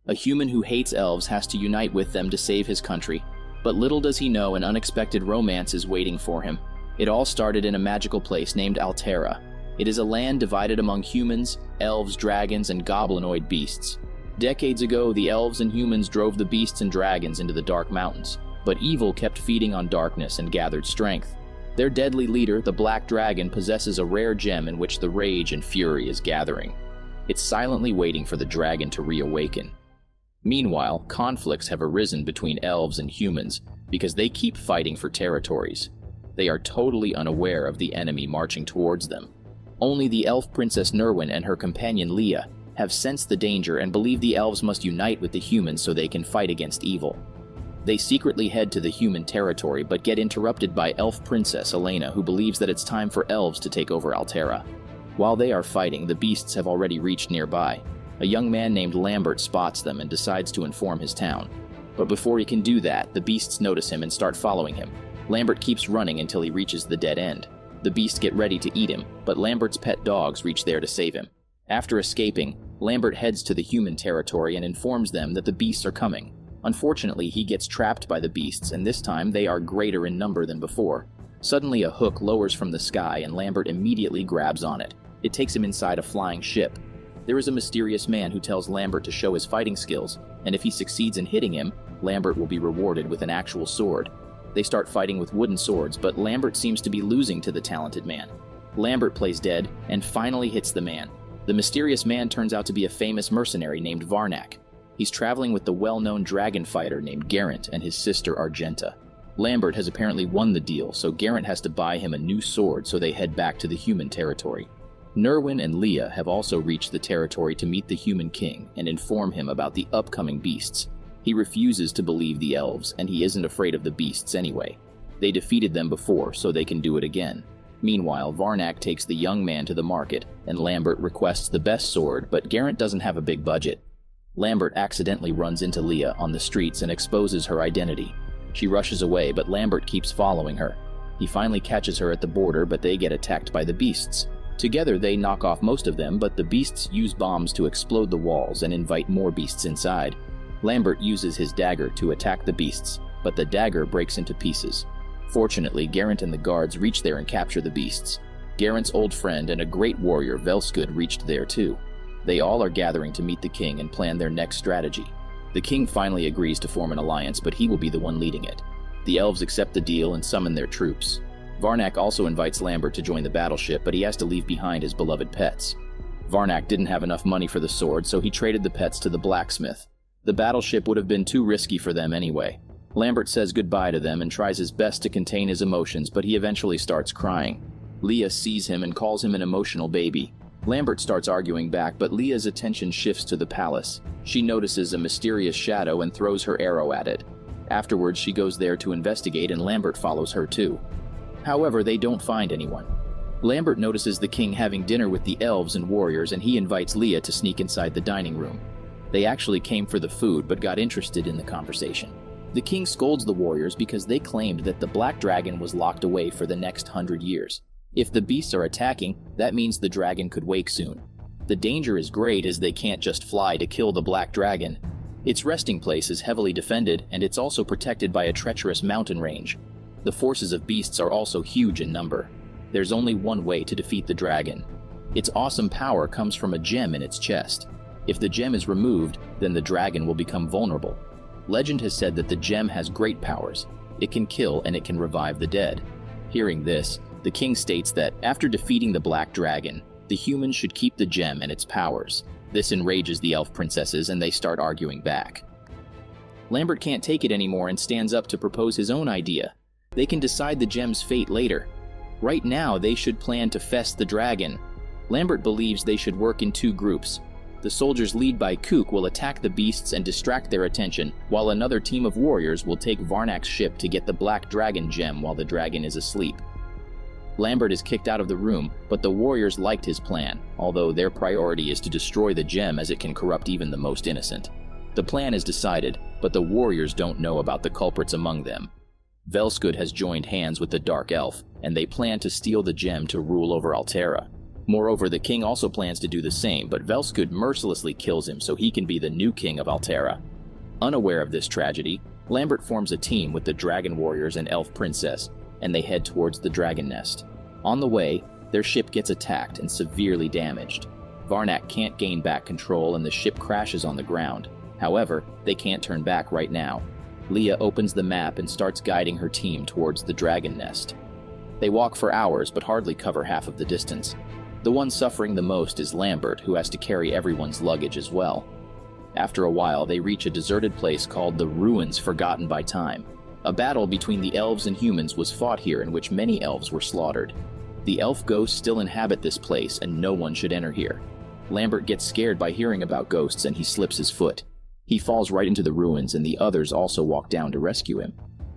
A human who hates elves has to unite with them to save his country. But little does he know an unexpected romance is waiting for him. It all started in a magical place named Altera. It is a land divided among humans, elves, dragons, and goblinoid beasts. Decades ago, the elves and humans drove the beasts and dragons into the dark mountains, but evil kept feeding on darkness and gathered strength. Their deadly leader, the Black Dragon, possesses a rare gem in which the rage and fury is gathering. It's silently waiting for the dragon to reawaken. Meanwhile, conflicts have arisen between elves and humans because they keep fighting for territories. They are totally unaware of the enemy marching towards them. Only the elf princess Nerwin and her companion Leah have sensed the danger and believe the elves must unite with the humans so they can fight against evil. They secretly head to the human territory but get interrupted by elf princess Elena, who believes that it's time for elves to take over Altera. While they are fighting, the beasts have already reached nearby. A young man named Lambert spots them and decides to inform his town. But before he can do that, the beasts notice him and start following him. Lambert keeps running until he reaches the dead end. The beasts get ready to eat him, but Lambert's pet dogs reach there to save him. After escaping, Lambert heads to the human territory and informs them that the beasts are coming. Unfortunately, he gets trapped by the beasts, and this time they are greater in number than before. Suddenly, a hook lowers from the sky and Lambert immediately grabs on it. It takes him inside a flying ship. There is a mysterious man who tells Lambert to show his fighting skills, and if he succeeds in hitting him, Lambert will be rewarded with an actual sword. They start fighting with wooden swords, but Lambert seems to be losing to the talented man. Lambert plays dead and finally hits the man. The mysterious man turns out to be a famous mercenary named Varnak. He's traveling with the well-known dragon fighter named Geraint and his sister Argenta. Lambert has apparently won the deal, so Geraint has to buy him a new sword, so they head back to the human territory. Nerwin and Leah have also reached the territory to meet the human king and inform him about the upcoming beasts. He refuses to believe the elves, and he isn't afraid of the beasts anyway. They defeated them before, so they can do it again. Meanwhile, Varnak takes the young man to the market, and Lambert requests the best sword, but Geraint doesn't have a big budget. Lambert accidentally runs into Leah on the streets and exposes her identity. She rushes away, but Lambert keeps following her. He finally catches her at the border, but they get attacked by the beasts. Together, they knock off most of them, but the beasts use bombs to explode the walls and invite more beasts inside. Lambert uses his dagger to attack the beasts, but the dagger breaks into pieces. Fortunately, Geraint and the guards reach there and capture the beasts. Geraint's old friend and a great warrior, Velskud, reached there too. They all are gathering to meet the king and plan their next strategy. The king finally agrees to form an alliance, but he will be the one leading it. The elves accept the deal and summon their troops. Varnak also invites Lambert to join the battleship, but he has to leave behind his beloved pets. Varnak didn't have enough money for the sword, so he traded the pets to the blacksmith. The battleship would have been too risky for them anyway. Lambert says goodbye to them and tries his best to contain his emotions, but he eventually starts crying. Leah sees him and calls him an emotional baby. Lambert starts arguing back, but Leah's attention shifts to the palace. She notices a mysterious shadow and throws her arrow at it. Afterwards, she goes there to investigate, and Lambert follows her too. However, they don't find anyone. Lambert notices the king having dinner with the elves and warriors, and he invites Leah to sneak inside the dining room. They actually came for the food, but got interested in the conversation. The king scolds the warriors because they claimed that the Black Dragon was locked away for the next 100 years. If the beasts are attacking, that means the dragon could wake soon. The danger is great as they can't just fly to kill the Black Dragon. Its resting place is heavily defended, and it's also protected by a treacherous mountain range. The forces of beasts are also huge in number. There's only one way to defeat the dragon. Its awesome power comes from a gem in its chest. If the gem is removed, then the dragon will become vulnerable. Legend has said that the gem has great powers. It can kill and it can revive the dead. Hearing this, the king states that after defeating the Black Dragon, the humans should keep the gem and its powers. This enrages the elf princesses and they start arguing back. Lambert can't take it anymore and stands up to propose his own idea. They can decide the gem's fate later. Right now, they should plan to fest the dragon. Lambert believes they should work in two groups. The soldiers led by Kook will attack the beasts and distract their attention, while another team of warriors will take Varnak's ship to get the Black Dragon gem while the dragon is asleep. Lambert is kicked out of the room, but the warriors liked his plan, although their priority is to destroy the gem as it can corrupt even the most innocent. The plan is decided, but the warriors don't know about the culprits among them. Velskud has joined hands with the Dark Elf, and they plan to steal the gem to rule over Altera. Moreover, the king also plans to do the same, but Velskud mercilessly kills him so he can be the new king of Altera. Unaware of this tragedy, Lambert forms a team with the dragon warriors and elf princess, and they head towards the dragon nest. On the way, their ship gets attacked and severely damaged. Varnak can't gain back control and the ship crashes on the ground. However, they can't turn back right now. Leah opens the map and starts guiding her team towards the dragon nest. They walk for hours but hardly cover half of the distance. The one suffering the most is Lambert, who has to carry everyone's luggage as well. After a while, they reach a deserted place called the Ruins Forgotten by Time. A battle between the elves and humans was fought here in which many elves were slaughtered. The elf ghosts still inhabit this place and no one should enter here. Lambert gets scared by hearing about ghosts and he slips his foot. He falls right into the ruins and the others also walk down to rescue him.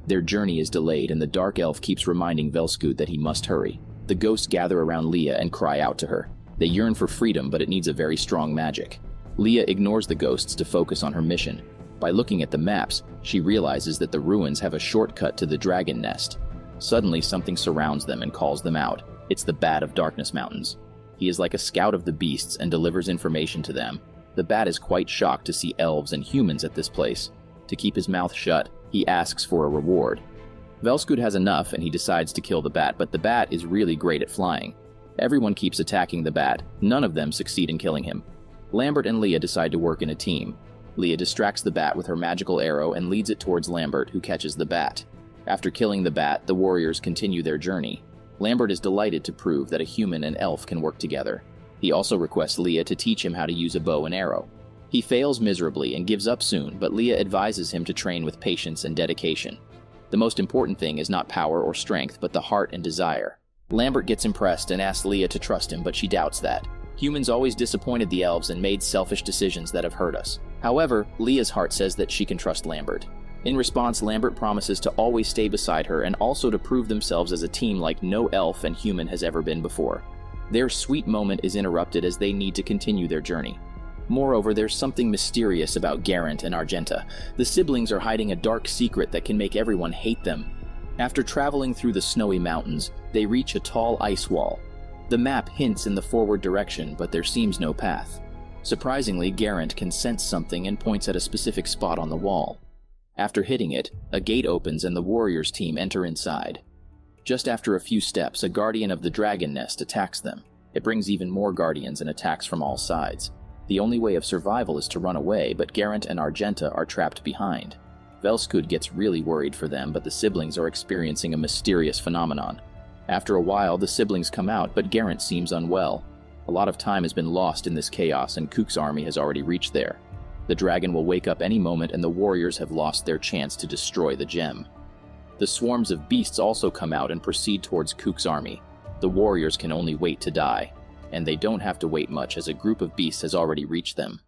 Their journey is delayed and the dark elf keeps reminding Velskud that he must hurry. The ghosts gather around Leah and cry out to her. They yearn for freedom, but it needs a very strong magic. Leah ignores the ghosts to focus on her mission. By looking at the maps, she realizes that the ruins have a shortcut to the dragon nest. Suddenly, something surrounds them and calls them out. It's the Bat of Darkness Mountains. He is like a scout of the beasts and delivers information to them. The bat is quite shocked to see elves and humans at this place. To keep his mouth shut, he asks for a reward. Velskud has enough and he decides to kill the bat, but the bat is really great at flying. Everyone keeps attacking the bat. None of them succeed in killing him. Lambert and Leah decide to work in a team. Leah distracts the bat with her magical arrow and leads it towards Lambert, who catches the bat. After killing the bat, the warriors continue their journey. Lambert is delighted to prove that a human and elf can work together. He also requests Leah to teach him how to use a bow and arrow. He fails miserably and gives up soon, but Leah advises him to train with patience and dedication. The most important thing is not power or strength, but the heart and desire. Lambert gets impressed and asks Leah to trust him, but she doubts that. Humans always disappointed the elves and made selfish decisions that have hurt us. However, Leah's heart says that she can trust Lambert. In response, Lambert promises to always stay beside her and also to prove themselves as a team like no elf and human has ever been before. Their sweet moment is interrupted as they need to continue their journey. Moreover, there's something mysterious about Geraint and Argenta. The siblings are hiding a dark secret that can make everyone hate them. After traveling through the snowy mountains, they reach a tall ice wall. The map hints in the forward direction, but there seems no path. Surprisingly, Geraint can sense something and points at a specific spot on the wall. After hitting it, a gate opens and the warriors' team enter inside. Just after a few steps, a guardian of the dragon nest attacks them. It brings even more guardians and attacks from all sides. The only way of survival is to run away, but Geraint and Argenta are trapped behind. Velskud gets really worried for them, but the siblings are experiencing a mysterious phenomenon. After a while, the siblings come out, but Geraint seems unwell. A lot of time has been lost in this chaos, and Kook's army has already reached there. The dragon will wake up any moment, and the warriors have lost their chance to destroy the gem. The swarms of beasts also come out and proceed towards Kook's army. The warriors can only wait to die, and they don't have to wait much as a group of beasts has already reached them.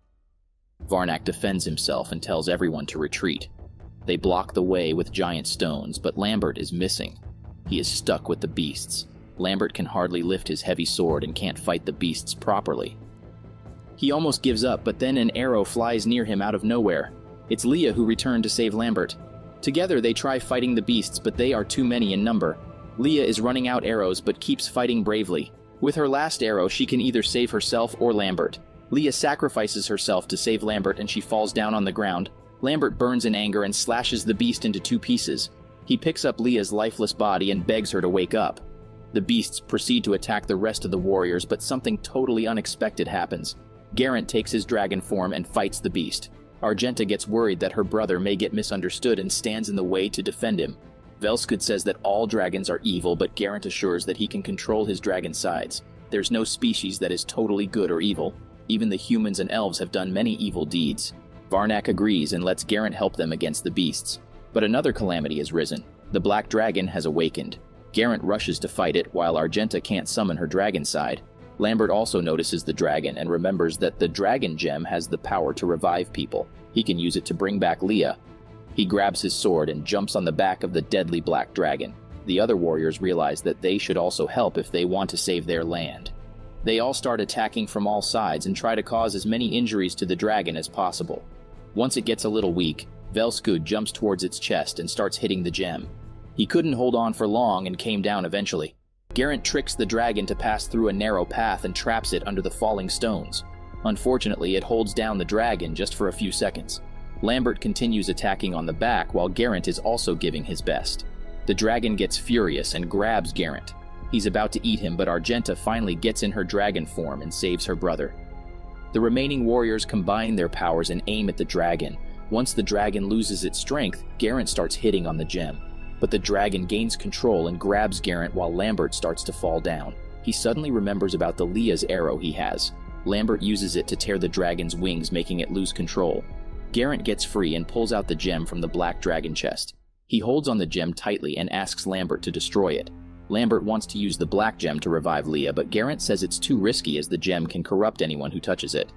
Varnak defends himself and tells everyone to retreat. They block the way with giant stones, but Lambert is missing. He is stuck with the beasts. Lambert can hardly lift his heavy sword and can't fight the beasts properly. He almost gives up, but then an arrow flies near him out of nowhere. It's Leah who returned to save Lambert. Together they try fighting the beasts, but they are too many in number. Leah is running out arrows, but keeps fighting bravely. With her last arrow, she can either save herself or Lambert. Leah sacrifices herself to save Lambert and she falls down on the ground. Lambert burns in anger and slashes the beast into 2 pieces. He picks up Leah's lifeless body and begs her to wake up. The beasts proceed to attack the rest of the warriors, but something totally unexpected happens. Geraint takes his dragon form and fights the beast. Argenta gets worried that her brother may get misunderstood and stands in the way to defend him. Velskud says that all dragons are evil, but Geraint assures that he can control his dragon sides. There's no species that is totally good or evil. Even the humans and elves have done many evil deeds. Varnak agrees and lets Geraint help them against the beasts. But another calamity has risen. The black dragon has awakened. Geraint rushes to fight it, while Argenta can't summon her dragon side. Lambert also notices the dragon and remembers that the dragon gem has the power to revive people. He can use it to bring back Leah. He grabs his sword and jumps on the back of the deadly black dragon. The other warriors realize that they should also help if they want to save their land. They all start attacking from all sides and try to cause as many injuries to the dragon as possible. Once it gets a little weak, Velskud jumps towards its chest and starts hitting the gem. He couldn't hold on for long and came down eventually. Geraint tricks the dragon to pass through a narrow path and traps it under the falling stones. Unfortunately, it holds down the dragon just for a few seconds. Lambert continues attacking on the back while Geraint is also giving his best. The dragon gets furious and grabs Geraint. He's about to eat him, but Argenta finally gets in her dragon form and saves her brother. The remaining warriors combine their powers and aim at the dragon. Once the dragon loses its strength, Geraint starts hitting on the gem. But the dragon gains control and grabs Geraint while Lambert starts to fall down. He suddenly remembers about the Leah's arrow he has. Lambert uses it to tear the dragon's wings, making it lose control. Geraint gets free and pulls out the gem from the black dragon chest. He holds on the gem tightly and asks Lambert to destroy it. Lambert wants to use the black gem to revive Leah, but Geraint says it's too risky as the gem can corrupt anyone who touches it.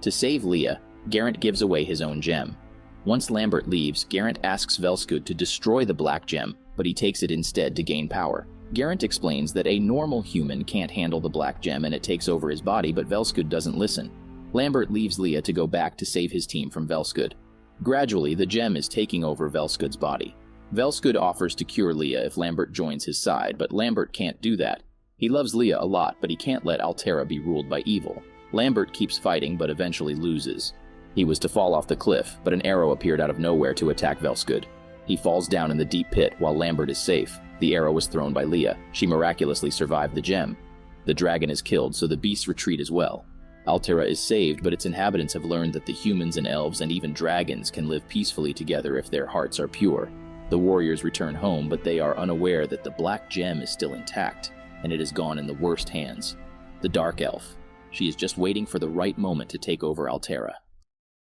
To save Leah, Geraint gives away his own gem. Once Lambert leaves, Geraint asks Velskud to destroy the black gem, but he takes it instead to gain power. Geraint explains that a normal human can't handle the black gem and it takes over his body, but Velskud doesn't listen. Lambert leaves Leah to go back to save his team from Velskud. Gradually, the gem is taking over Velskud's body. Velskud offers to cure Leah if Lambert joins his side, but Lambert can't do that. He loves Leah a lot, but he can't let Altera be ruled by evil. Lambert keeps fighting, but eventually loses. He was to fall off the cliff, but an arrow appeared out of nowhere to attack Velskud. He falls down in the deep pit while Lambert is safe. The arrow was thrown by Leah. She miraculously survived the gem. The dragon is killed, so the beasts retreat as well. Altera is saved, but its inhabitants have learned that the humans and elves and even dragons can live peacefully together if their hearts are pure. The warriors return home, but they are unaware that the black gem is still intact, and it has gone in the worst hands. The Dark Elf. She is just waiting for the right moment to take over Altera.